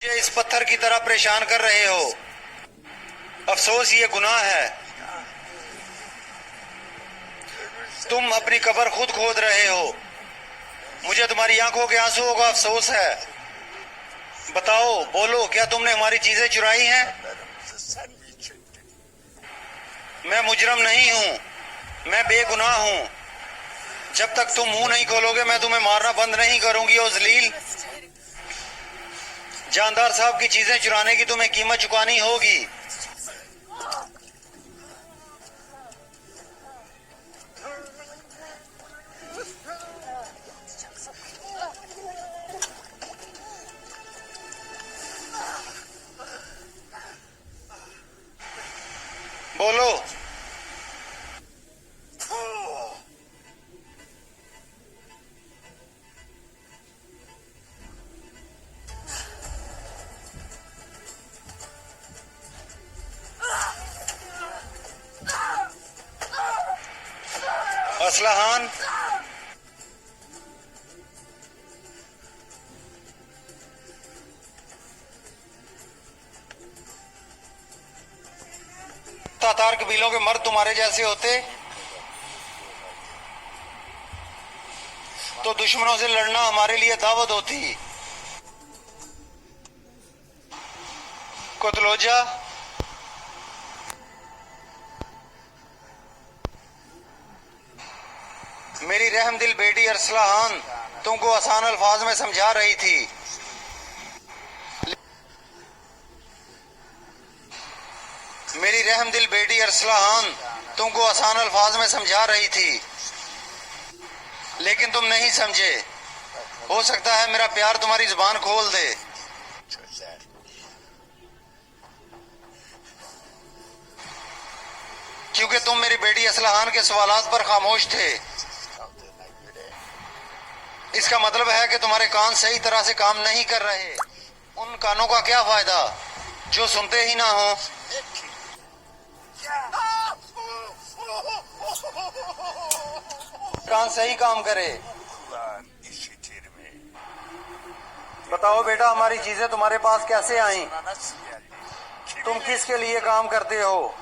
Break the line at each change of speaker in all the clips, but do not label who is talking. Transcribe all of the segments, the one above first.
मुझे इस पत्थर की तरह परेशान कर रहे हो। अफसोस ये गुनाह है। तुम अपनी कब्र खुद खोद रहे हो। मुझे तुम्हारी आंखों के आंसुओं का अफसोस है। बताओ, बोलो, क्या तुमने हमारी चीजें चुराई हैं? मैं मुजरम नहीं हूं, मैं बेगुनाह हूं। जब तक तुम मुंह नहीं खोलोगे मैं तुम्हें मारना बंद नहीं करूंगी। ओ जलील, जानदार साहब की चीजें चुराने की तुम्हें कीमत चुकानी होगी। बोलो। असलहान, तातार कबीलों के मर्द तुम्हारे जैसे होते तो दुश्मनों से लड़ना हमारे लिए दावत होती। कोतलोजा, मेरी रहमदिल बेटी अरसलाहान तुमको आसान अल्फाज में समझा रही थी। मेरी रहमदिल बेटी अरसलाहान तुमको आसान अल्फाज में समझा रही थी, लेकिन तुम नहीं समझे। हो सकता है मेरा प्यार तुम्हारी जुबान खोल दे। क्योंकि तुम मेरी बेटी असलहान के सवालात पर खामोश थे। इसका मतलब है कि तुम्हारे कान सही तरह से काम नहीं कर रहे। उन कानों का क्या फायदा जो सुनते ही ना हो। कान सही काम करे। बताओ बेटा, हमारी चीजें तुम्हारे पास कैसे आई? तुम किसके लिए काम करते हो?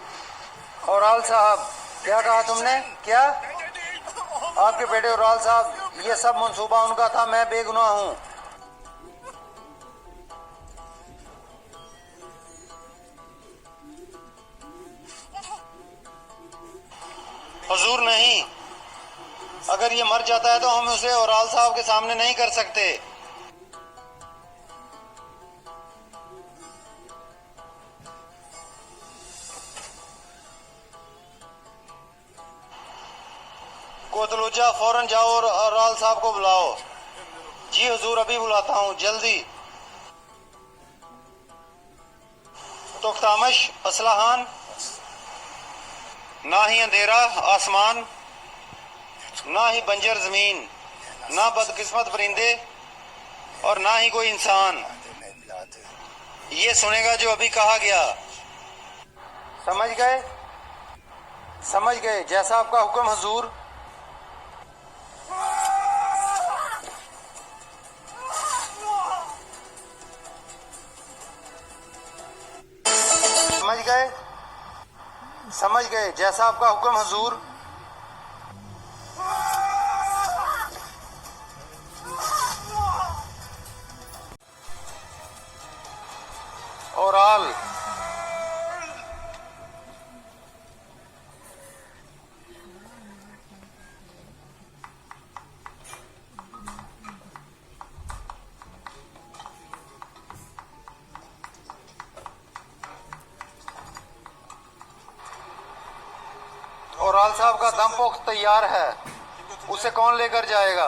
और आल साहब, क्या कहा तुमने? क्या आपके बेटे और आल साहब, ये सब मंसूबा उनका था। मैं बेगुनाह हूं। हुजूर नहीं, अगर ये मर जाता है तो हम उसे और आल साहब के सामने नहीं कर सकते। कोतलुजा, फौरन जाओ और आल साहब को बुलाओ। जी हुजूर, अभी बुलाता हूँ, जल्दी। तुख्तामश, असलाहान, ना ही अंधेरा आसमान, ना ही बंजर जमीन, ना बदकिस्मत परिंदे और ना ही कोई इंसान ये सुनेगा जो अभी कहा गया। समझ गए? समझ गए। जैसा आपका हुक्म हुजूर। समझ गए? समझ गए। जैसा आपका हुक्म हुजूर। और आल, और आल साहब का दम पोख्त तैयार है। उसे कौन लेकर जाएगा?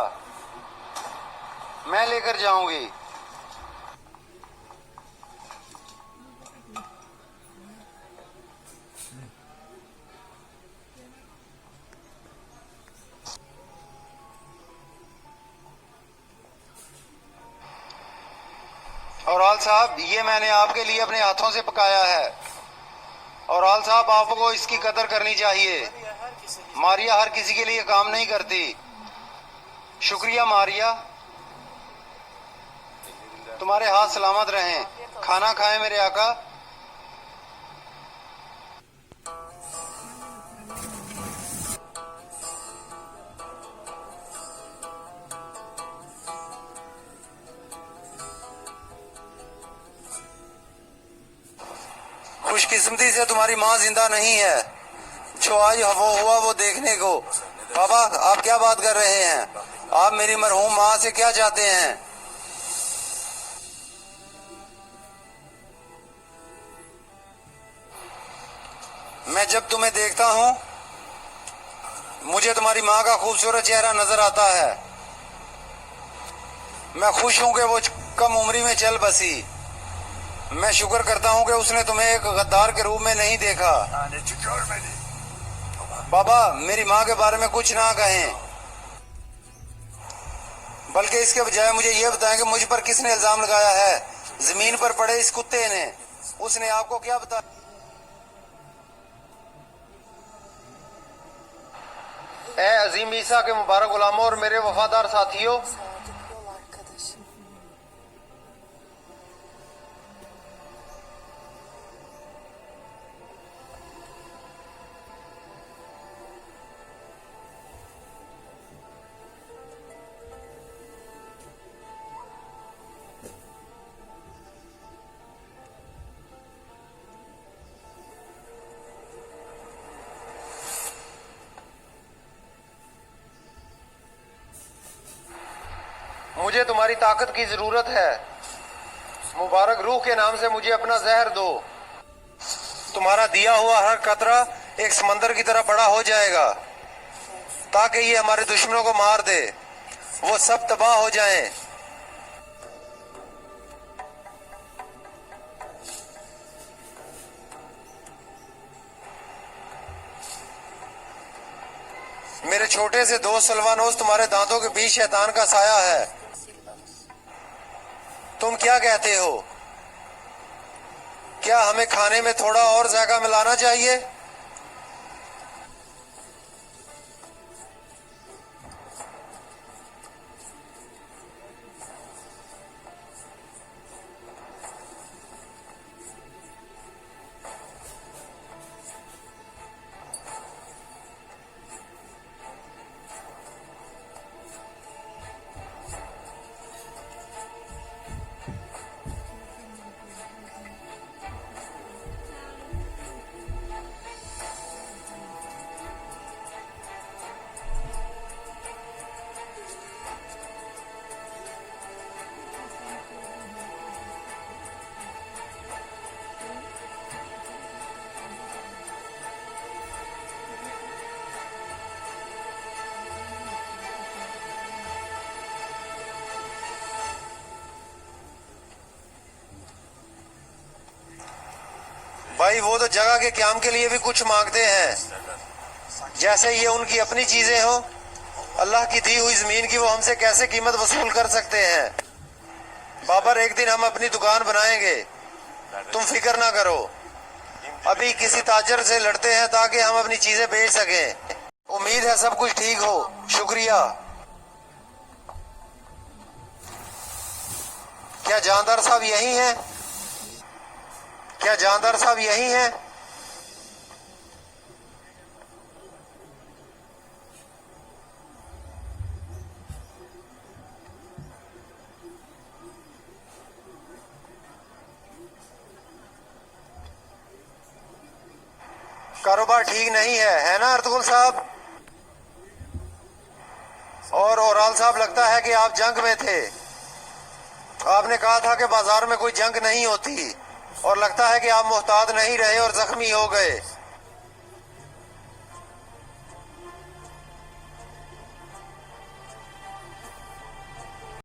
मैं लेकर जाऊंगी। और आल साहब, ये मैंने आपके लिए अपने हाथों से पकाया है। और आल साहब, आपको इसकी कदर करनी चाहिए। मारिया हर किसी के लिए काम नहीं करती। शुक्रिया मारिया, तुम्हारे हाथ सलामत रहें। खाना खाएं मेरे आका। खुशकिस्मती से तुम्हारी माँ जिंदा नहीं है जो आज वो हुआ वो देखने को। बाबा आप क्या बात कर रहे हैं? आप मेरी मरहूम माँ से क्या चाहते हैं? मैं जब तुम्हें देखता हूँ मुझे तुम्हारी माँ का खूबसूरत चेहरा नजर आता है। मैं खुश हूँ कि वो कम उम्री में चल बसी। मैं शुक्र करता हूँ कि उसने तुम्हें एक गद्दार के रूप में नहीं देखा। बाबा मेरी माँ के बारे में कुछ ना कहें, बल्कि इसके बजाय मुझे ये बताएं कि मुझ पर किसने इल्जाम लगाया है? जमीन पर पड़े इस कुत्ते ने। उसने आपको क्या बताया? ए अजीम ईसा के मुबारक गुलामों और मेरे वफादार साथियों, मुझे तुम्हारी ताकत की जरूरत है। मुबारक रूह के नाम से मुझे अपना जहर दो। तुम्हारा दिया हुआ हर कतरा एक समंदर की तरह बड़ा हो जाएगा ताकि ये हमारे दुश्मनों को मार दे, वो सब तबाह हो जाएं। मेरे छोटे से दोस्त सलवानोस, तुम्हारे दांतों के बीच शैतान का साया है। तुम क्या कहते हो? क्या हमें खाने में थोड़ा और जायका मिलाना चाहिए? भाई वो तो जगह के क्याम के लिए भी कुछ मांगते हैं, जैसे ये उनकी अपनी चीजें हो। अल्लाह की दी हुई जमीन की वो हमसे कैसे कीमत वसूल कर सकते हैं? बाबर एक दिन हम अपनी दुकान बनाएंगे, तुम फिक्र ना करो। अभी किसी ताजर से लड़ते हैं ताकि हम अपनी चीजें बेच सकें। उम्मीद है सब कुछ ठीक हो। शुक्रिया। क्या जानदार साहब यही हैं? क्या जानदार साहब यही हैं? कारोबार ठीक नहीं है ना अर्तुगरुल साहब? और ओराल साहब, लगता है कि आप जंग में थे। आपने कहा था कि बाजार में कोई जंग नहीं होती, और लगता है कि आप मुहतात नहीं रहे और जख्मी हो गए।